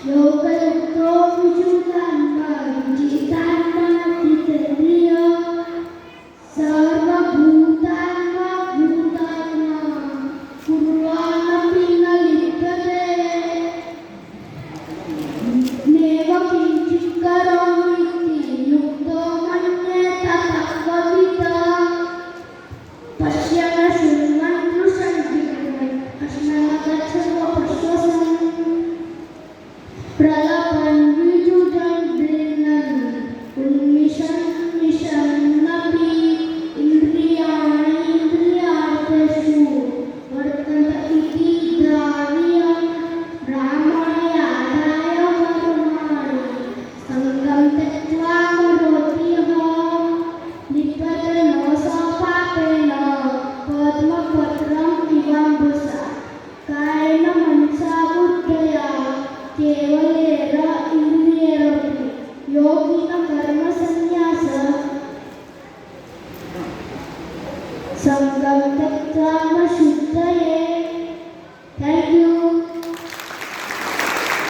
योगयुक्तो विशुद्धात्मा विजितात्मा जितेन्द्रिय सर्वभूतात्मा भूतात्मा कुर्वाणपि न लिप्यते नैव किञ्चित् करोमि इति युक्तो मन्येत तत्त्ववित् पश्यन् शृण्वन् दृशन् जिघ्रन् अश्नन् सर्वपश्यन् प्रलपन् विजुजन् गृह्णन् उन्मिषन् मिषन्नपि इन्द्रियाणि इन्द्रियार्थेषु वर्तन्त इति द्रव्यं ब्राह्मणे आदाय कर्माणि सङ्गं त्यक्त्वा करोति यः लिप्यते न स पापेन पद्मपत्रम् इवाम्बसा कायेन मनसा बुद्धया केवलेन इन्द्रियैरपि योगिनः कर्मसन्न्यासः सङ्गं त्यक्त्वा न शुद्धये